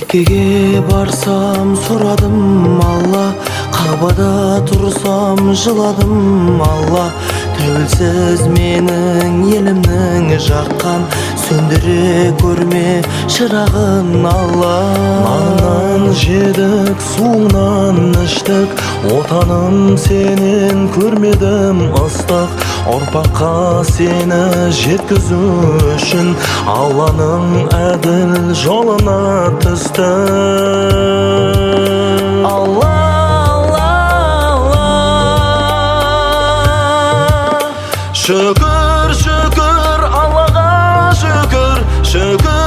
Меккеге барсам сұрадым Алла, Кабада тұрсам жыладым Алла. Тәуелсіз менің елімнің жаққан, сөндіре көрме шырағын Алла. Наннан жедік, суыңнан іштік, отаным сенен көрмедім ыстық. Ұрпаққа сені жеткізу үшін Алланың әділ жолына түстік. Алла, шүкір, шүкір, Аллаға шүкір, шүкір.